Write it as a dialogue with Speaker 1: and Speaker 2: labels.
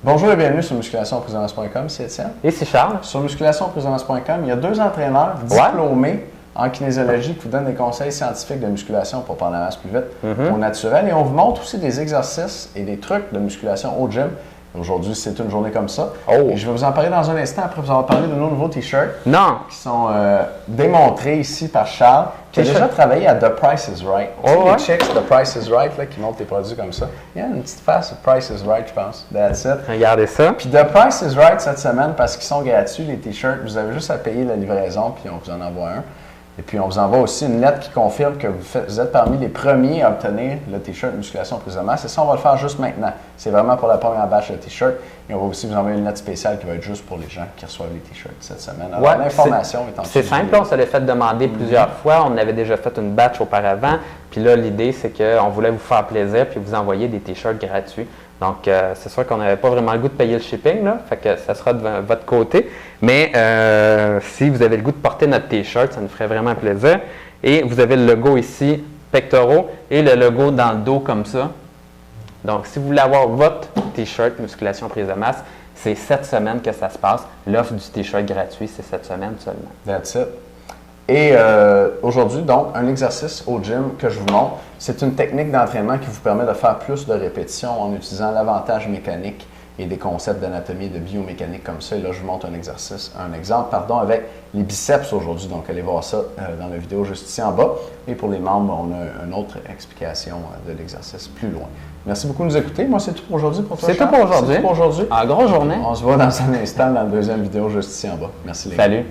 Speaker 1: Bonjour et bienvenue sur musculationprisonance.com, c'est Étienne.
Speaker 2: Et c'est Charles.
Speaker 1: Sur musculationprisonance.com, il y a deux entraîneurs diplômés en kinésiologie qui vous donnent des conseils scientifiques de musculation pour prendre la masse plus vite au naturel. Et on vous montre aussi des exercices et des trucs de musculation au gym. Aujourd'hui, c'est une journée comme ça. Et je vais vous en parler dans un instant après vous avoir parlé de nos nouveaux t-shirts qui sont démontrés ici par Charles, qui a déjà travaillé à The Price is Right. Les chicks The Price is Right là, qui montrent les produits comme ça. Il y a une petite face The Price is Right, je pense. That's it.
Speaker 2: Regardez ça.
Speaker 1: Puis The Price is Right cette semaine, parce qu'ils sont gratuits, les t-shirts. Vous avez juste à payer la livraison, puis on vous en envoie un. Et puis, on vous envoie aussi une lettre qui confirme que vous êtes parmi les premiers à obtenir le T-shirt Musculation Prise de masse. Et ça, on va le faire juste maintenant. C'est vraiment pour la première batch de T-shirt. Et on va aussi vous envoyer une lettre spéciale qui va être juste pour les gens qui reçoivent les T-shirts cette semaine. Alors, l'information est en dessous.
Speaker 2: C'est simple, on se l'est fait demander plusieurs fois. On avait déjà fait une batch auparavant. Puis là, l'idée, c'est qu'on voulait vous faire plaisir puis vous envoyer des T-shirts gratuits. Donc, c'est sûr qu'on n'avait pas vraiment le goût de payer le shipping, là, fait que ça sera de votre côté. Mais si vous avez le goût de porter notre T-shirt, ça nous ferait vraiment plaisir. Et vous avez le logo ici, pectoraux, et le logo dans le dos comme ça. Donc, si vous voulez avoir votre T-shirt Musculation Prise de masse, c'est cette semaine que ça se passe. L'offre du T-shirt gratuit, c'est cette semaine seulement.
Speaker 1: That's it. Et aujourd'hui, donc, un exercice au gym que je vous montre, c'est une technique d'entraînement qui vous permet de faire plus de répétitions en utilisant l'avantage mécanique et des concepts d'anatomie et de biomécanique comme ça. Et là, je vous montre un exemple, avec les biceps aujourd'hui. Donc, allez voir ça dans la vidéo juste ici en bas. Et pour les membres, on a une autre explication de l'exercice plus loin. Merci beaucoup de nous écouter. Moi, c'est tout pour aujourd'hui pour toi,
Speaker 2: C'est tout pour aujourd'hui.
Speaker 1: C'est tout pour aujourd'hui.
Speaker 2: En grosse journée.
Speaker 1: On se voit dans un instant dans la deuxième vidéo juste ici en bas. Merci les gars.
Speaker 2: Salut.